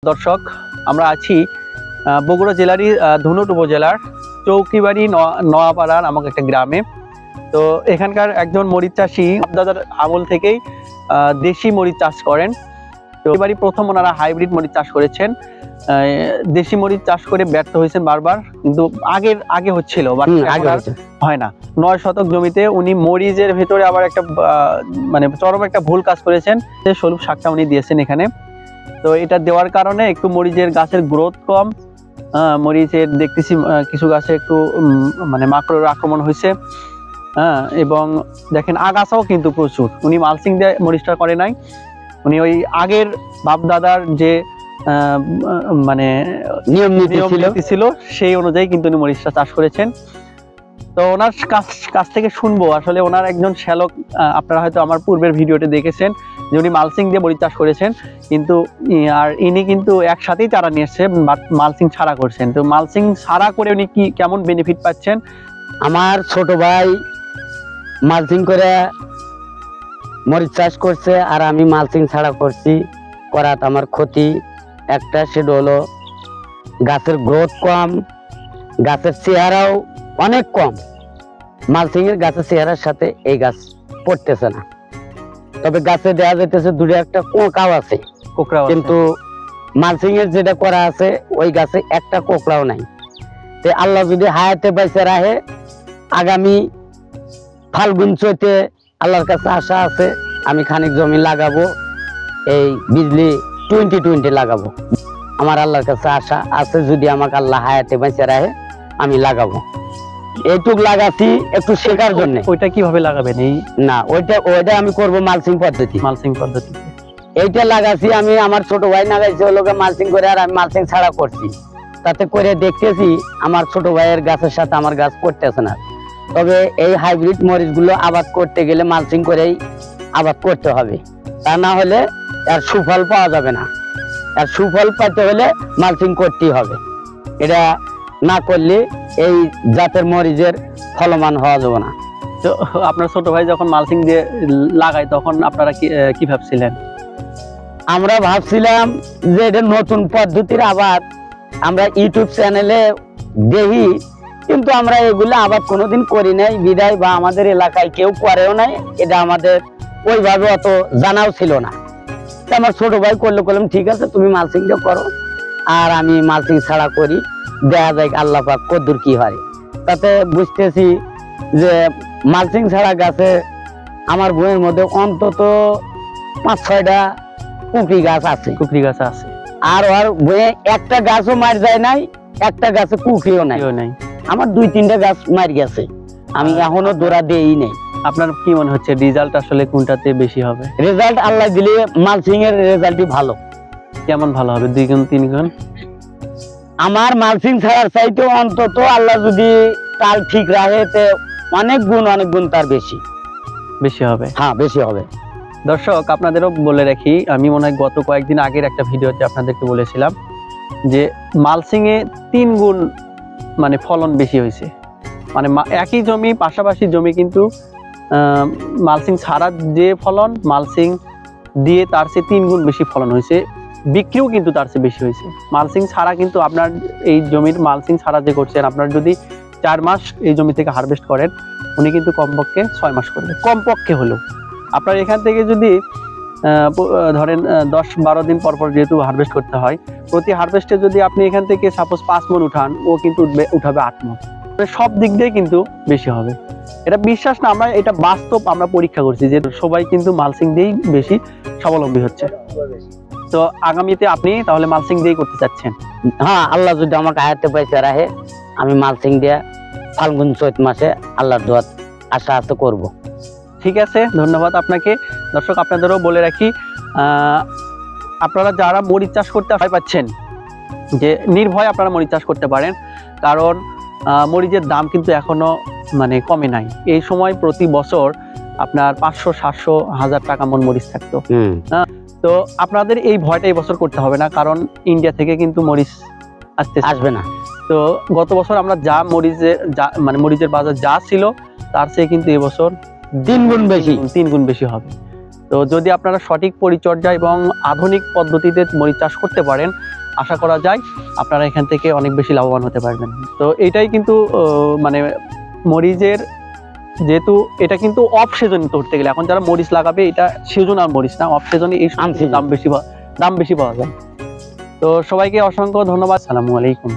দর্শক, আমরা আছি বগুড়া জেলারই ধুনট উপজেলার চৌকিবাড়ি নোয়াপাড়া নামক একটা গ্রামে। তো এখানকার একজন মরিচ চাষি দাদার আমল থেকেই দেশি মরিচ চাষ করেন। তো এবারই প্রথম ওনারা হাইব্রিড মরিচ চাষ করেছেন। দেশি মরিচ চাষ করে ব্যর্থ হয়েছেন বারবার, কিন্তু আগে হচ্ছিল, হয় না। 9 শতক জমিতে উনি মরিচের ভেতরে আবার একটা মানে চরম একটা ভুল কাজ করেছেন। সলুপ শাকটা উনি দিয়েছেন এখানে। তো এটা দেওয়ার কারণে একটু মরিচের গাছের গ্রোথ কম, মরিচের দেখতেছি কিছু গাছে একটু মানে মাকড়ের আক্রমণ হয়েছে, এবং দেখেন আগাছাও কিন্তু প্রচুর। উনি মালচিং দিয়ে মরিচটা করে নাই, উনি ওই আগের বাপ দাদার যে মানে নিয়ম নীতি ছিল সেই অনুযায়ী কিন্তু উনি মরিচটা চাষ করেছেন। তো ওনার কাছ থেকে শুনবো আসলে ওনার একজন শ্যালক, আপনারা হয়তো আমার পূর্বের ভিডিওতে দেখেছেন যে উনি মালচিং দিয়ে মরিচ চাষ করেছেন, কিন্তু আর ইনি কিন্তু একসাথেই চারা নিয়ে এসছে, মালচিং ছাড়া করছেন। তো মালচিং ছাড়া করে উনি কেমন বেনিফিট পাচ্ছেন? আমার ছোট ভাই মালচিং করে মরিচ চাষ করছে আর আমি মালচিং ছাড়া করছি। করাতে আমার ক্ষতি একটা, সেটা হলো গাছের গ্রোথ কম, গাছের চেহারাও অনেক কম। মালচিং এর গাছের চেহারার সাথে এই গাছ পড়তেছে না, তবে গাছে দেওয়া যাইতেছে দুটো একটা কোঁকড়াও আছে, কিন্তু মালচিং এর যেটা করা আছে ওই গাছে একটা কোঁকড়াও নাই। তো আল্লাহ যদি হায়াতে বাইসে রাখে, আগামী ফাল্গুন চৈতে আল্লাহর কাছে আশা আছে আমি খানিক জমি লাগাবো, এই বিজলি 2020 লাগাবো। আমার আল্লাহর কাছে আশা আছে, যদি আমাকে আল্লাহ হায়াতে বাইসে রাখে আমি লাগাবো। এইটুক লাগাচ্ছি একটু শেখার জন্য। ওইটা কিভাবে লাগাবেন? এই না, ওইটা আমি করব মালচিং পদ্ধতি। এইটা লাগাচ্ছি আমি, আমার ছোট ভাই লাগাইছে ওই লোকে মালচিং করে, আর আমি মালচিং ছাড়া করছি। তাতে করে দেখতেছি আমার ছোট ভাইয়ের গাছের সাথে আমার গাছ পড়তেছে না। তবে এই হাইব্রিড মরিচ গুলো আবাদ করতে গেলে মালচিং করেই আবাদ করতে হবে, তা না হলে এর সুফল পাওয়া যাবে না। এর সুফল পেতে হলে মালচিং করতেই হবে। এটা না করলে এই জাতের মরিচের ফলমান হওয়া যাবে না। তো আপনার ছোট ভাই যখন মালচিং দিয়ে লাগায় তখন আপনারা কি ভাবছিলেন? আমরা ভাবছিলাম যে এটা নতুন পদ্ধতির আবাদ, আমরা ইউটিউব চ্যানেলে দেখি, কিন্তু আমরা এগুলো আবাদ কোনোদিন করি নাই বিদায়, বা আমাদের এলাকায় কেউ করেও নাই, এটা আমাদের ওইভাবে অত জানাও ছিল না। তো আমার ছোট ভাই করলাম ঠিক আছে তুমি মালচিংটা করো আর আমি মালচিং ছাড়া করি, দেখা যায় আল্লাহ পাক কদ্দুর কি হয়। তাতে বুঝতেছি যে মালচিং ছাড়া গাছে আমার বইয়ের মধ্যে অন্তত 5-6টা কুকরি গাছ আছে। আর ওর বইয়ে একটা গাছও মার যায় নাই, একটা গাছে কুকরিও নাই। আমার 2-3টা গাছ মার গেছে, আমি এখনো দৌড়া দেই নাই। আপনার কি মনে হচ্ছে রেজাল্ট আসলে কোনটাতে বেশি হবে? রেজাল্ট আল্লাহ দিলে মালচিং এর রেজাল্টই ভালো। কেমন ভালো হবে? 2 গুণ 3 গুণ? আমার মালচিং ছাড়ার চাইতে অন্তত আল্লাহ যদি তাল ঠিক রাখে অনেক গুণ তার বেশি হবে। হ্যাঁ, বেশি হবে। দর্শক, আপনাদেরও বলে রাখি, আমি মনে হয় গত কয়েকদিন আগের একটা ভিডিওতে আপনাদেরকে বলেছিলাম যে মালচিং এ 3 গুণ মানে ফলন বেশি হয়েছে। মানে একই জমি, পাশাপাশি জমি, কিন্তু মালচিং ছাড়া যে ফলন, মালচিং দিয়ে তার চেয়ে 3 গুণ বেশি ফলন হয়েছে। বিক্রিও কিন্তু তার চেয়ে বেশি হয়েছে। মালচিং ছাড়া কিন্তু আপনার এই জমির মালচিং ছাড়া যে করছেন, আপনার যদি 4 মাস এই জমি থেকে হারভেস্ট করেন, উনি কিন্তু কমপক্ষে 6 মাস করবে, কমপক্ষে হলেও। আপনার এখান থেকে যদি ধরেন 10-12 দিন পর যেহেতু হারভেস্ট করতে হয়, প্রতি হারভেস্টে যদি আপনি এখান থেকে সাপোজ 5 মণ উঠান, ও কিন্তু উঠাবে 8 মণ। সব দিক দিয়ে কিন্তু বেশি হবে। এটা বিশ্বাস না, আমরা এটা বাস্তব, আমরা পরীক্ষা করছি যে সবাই কিন্তু মালচিং দিয়েই বেশি স্বাবলম্বী হচ্ছে। তো আগামীতে আপনি তাহলে মালচিং দিয়েই করতে চাচ্ছেন? হ্যাঁ, আল্লাহ যদি আমাকে আয়াতে পাইছে রাখে, আমি মালচিং দিয়ে ফাল্গুন চৈত মাসে আল্লাহর দোয়াত আশা আছে করব। ঠিক আছে, ধন্যবাদ আপনাকে। দর্শক, আপনাদেরও বলে রাখি, আপনারা যারা মরিচ চাষ করতে ভয় পাচ্ছেন, যে নির্ভয় আপনারা মরিচ চাষ করতে পারেন, কারণ মরিচের দাম কিন্তু এখনো মানে কমে নাই। এই সময় প্রতি বছর আপনার 500-700-1000 টাকা মন মরিচ থাকতো। তো আপনাদের এই ভয়টা এই বছর করতে হবে না, কারণ ইন্ডিয়া থেকে কিন্তু মরিচ আসবে না। তো গত বছর আমরা যা মরিচের বাজার যা ছিল, তার চেয়ে কিন্তু এবছর 3 গুণ বেশি হবে। তো যদি আপনারা সঠিক পরিচর্যা এবং আধুনিক পদ্ধতিতে মরিচ চাষ করতে পারেন, আশা করা যায় আপনারা এখান থেকে অনেক বেশি লাভবান হতে পারবেন। তো এটাই কিন্তু মানে মরিচের, যেহেতু এটা কিন্তু অফ সিজনে ধরতে গেলে, এখন যারা মরিচ লাগাবে এটা সিজনাল মরিচ না, অফ সিজনে এই Unseasonal। দাম বেশি পাওয়া যায়। তো সবাইকে অসংখ্য ধন্যবাদ, আসসালামু আলাইকুম।